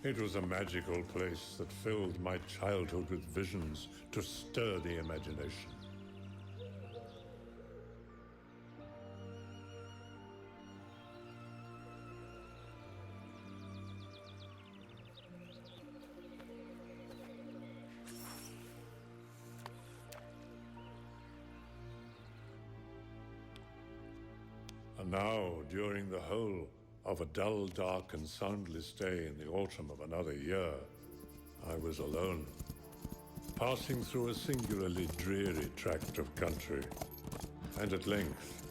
It was a magical place that filled my childhood with visions to stir the imagination. And now, during the whole of a dull, dark, and soundless day in the autumn of another year, I was alone, passing through a singularly dreary tract of country, and at length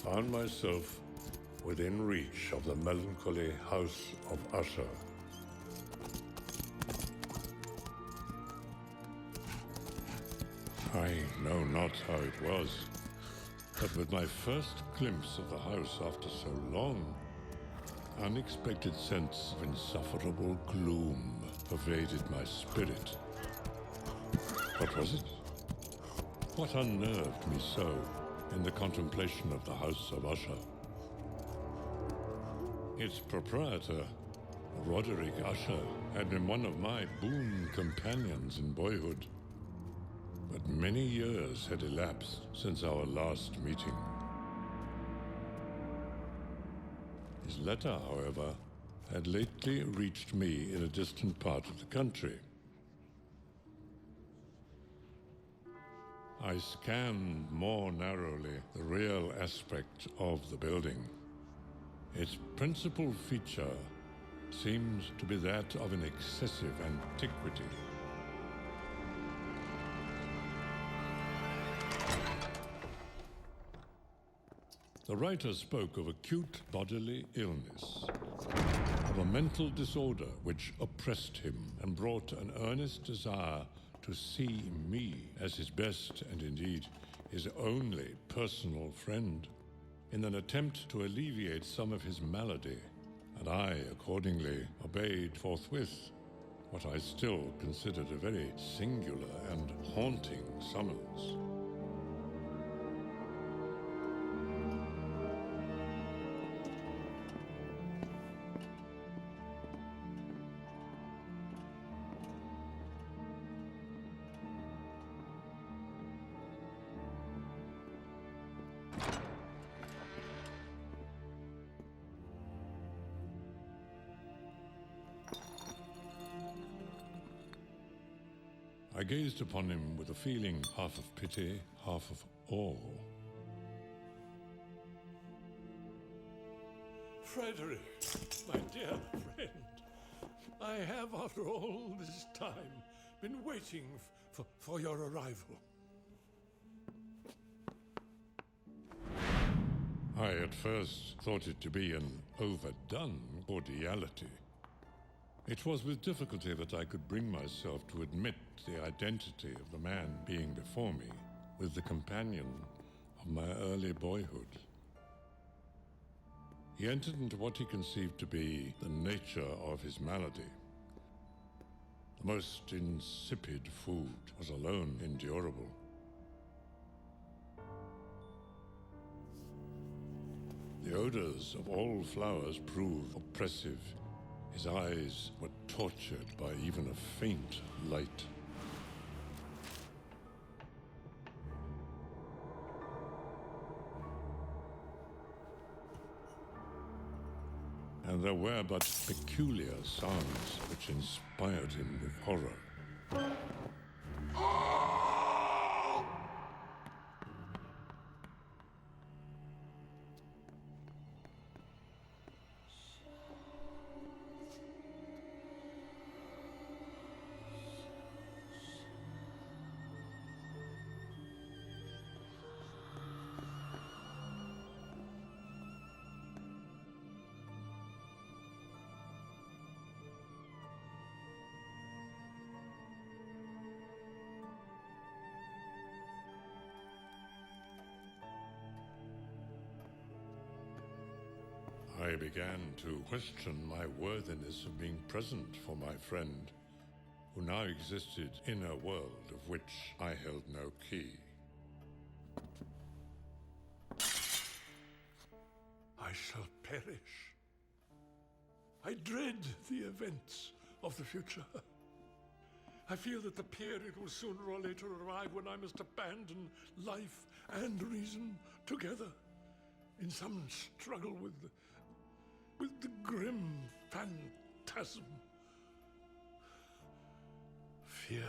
found myself within reach of the melancholy house of Usher. I know not how it was, but with my first glimpse of the house after so long, unexpected sense of insufferable gloom pervaded my spirit. What was it? What unnerved me so in the contemplation of the house of Usher? Its proprietor, Roderick Usher, had been one of my boon companions in boyhood, but many years had elapsed since our last meeting. His letter, however, had lately reached me in a distant part of the country. I scanned more narrowly the real aspect of the building. Its principal feature seemed to be that of an excessive antiquity. The writer spoke of acute bodily illness, of a mental disorder which oppressed him and brought an earnest desire to see me as his best and indeed his only personal friend, in an attempt to alleviate some of his malady, and I accordingly obeyed forthwith what I still considered a very singular and haunting summons. I gazed upon him with a feeling half of pity, half of awe. Frederick, my dear friend, I have, after all this time, been waiting for your arrival. I at first thought it to be an overdone cordiality. It was with difficulty that I could bring myself to admit the identity of the man being before me with the companion of my early boyhood. He entered into what he conceived to be the nature of his malady. The most insipid food was alone endurable. The odors of all flowers proved oppressive. His eyes were tortured by even a faint light. And there were but peculiar sounds which inspired him with horror. I began to question my worthiness of being present for my friend, who now existed in a world of which I held no key. I shall perish. I dread the events of the future. I feel that the period will sooner or later arrive when I must abandon life and reason together in some struggle with the grim phantasm. Fear.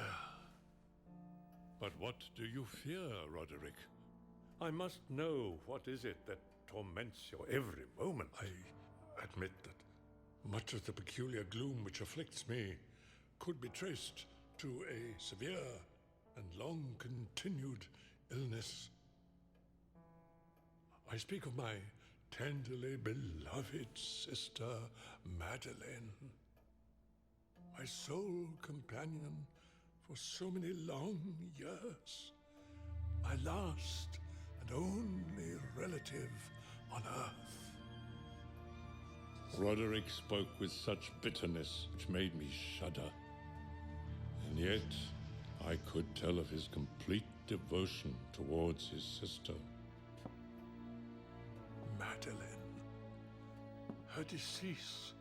But what do you fear, Roderick? I must know, what is it that torments your every moment? I admit that much of the peculiar gloom which afflicts me could be traced to a severe and long-continued illness. I speak of my tenderly beloved sister, Madeleine, my sole companion for so many long years, my last and only relative on earth. Roderick spoke with such bitterness which made me shudder. And yet I could tell of his complete devotion towards his sister. Madeleine, her decease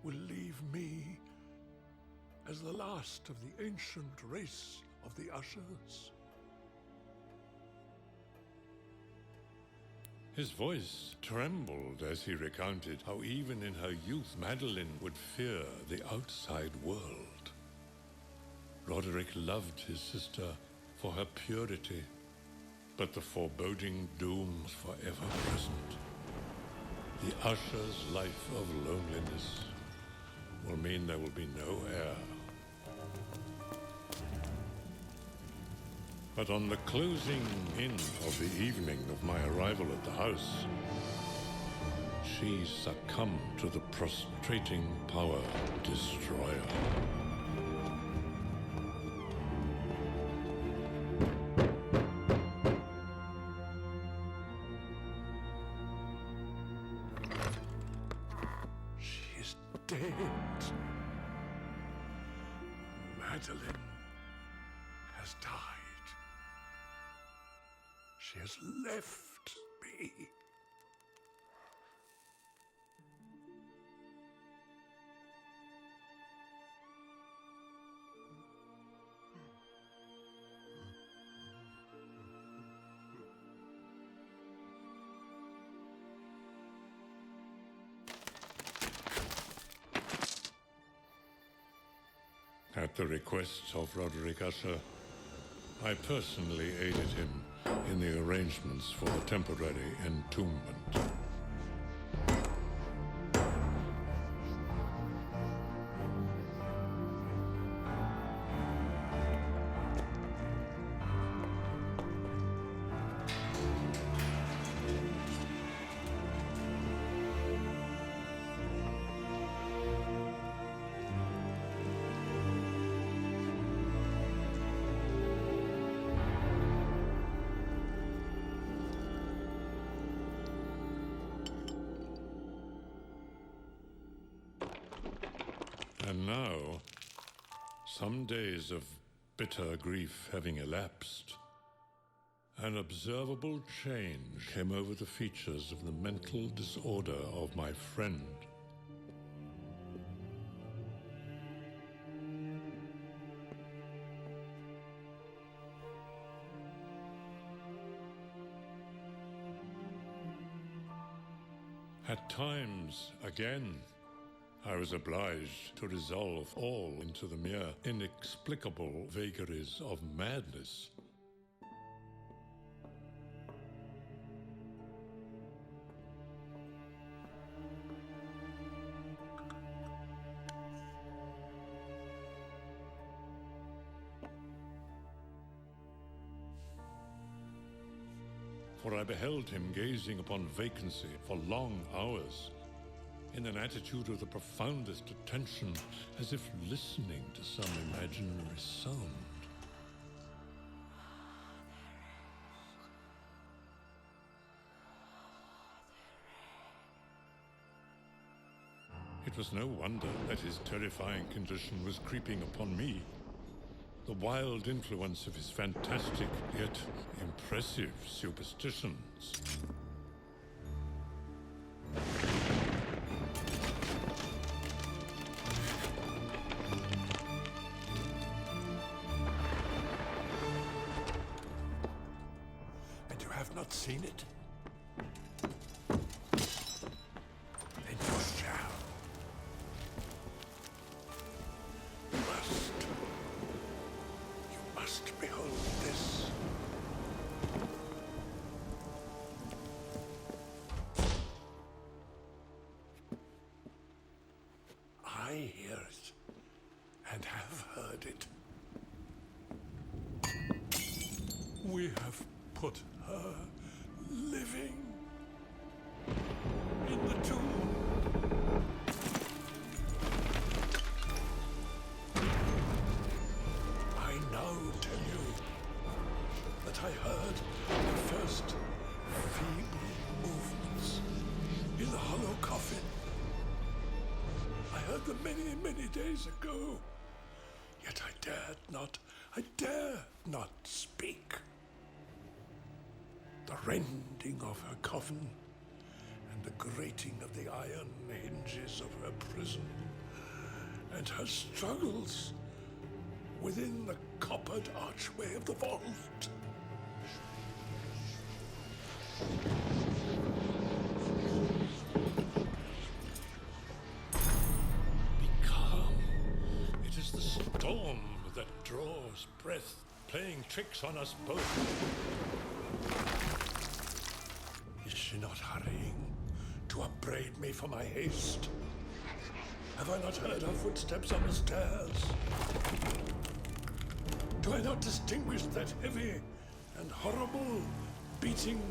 will leave me as the last of the ancient race of the Ushers. His voice trembled as he recounted how even in her youth Madeleine would fear the outside world. Roderick loved his sister for her purity, but the foreboding doom was forever present. The Usher's life of loneliness will mean there will be no heir. But on the closing in of the evening of my arrival at the house, she succumbed to the prostrating power destroyer. She is dead. Madeleine has died. She has left me. At the request of Roderick Usher, I personally aided him in the arrangements for the temporary entombment. And now, some days of bitter grief having elapsed, an observable change came over the features of the mental disorder of my friend. At times, again, I was obliged to resolve all into the mere inexplicable vagaries of madness. For I beheld him gazing upon vacancy for long hours, in an attitude of the profoundest attention, as if listening to some imaginary sound. It was no wonder that his terrifying condition was creeping upon me. The wild influence of his fantastic yet impressive superstitions. seen it? Then you shall. You must behold this. I hear it, and have heard it. We have put her living in the tomb. I now tell you that I heard the first feeble movements in the hollow coffin. I heard them many, many days ago, yet I dare not speak. The rending of her coffin and the grating of the iron hinges of her prison, and her struggles within the coppered archway of the vault. Be calm. It is the storm that draws breath, playing tricks on us both. Is she not hurrying to upbraid me for my haste? Have I not heard her footsteps on the stairs? Do I not distinguish that heavy and horrible beating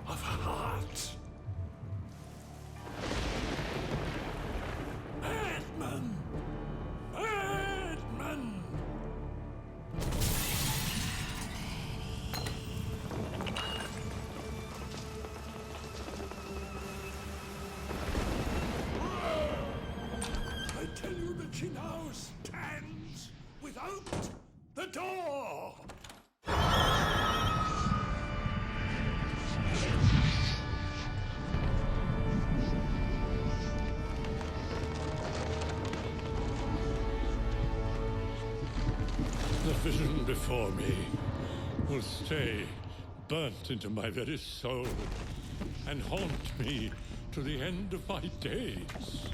of her heart? Madman! Madman! I tell you that she now stands without the door! The vision before me will stay burnt into my very soul and haunt me to the end of my days.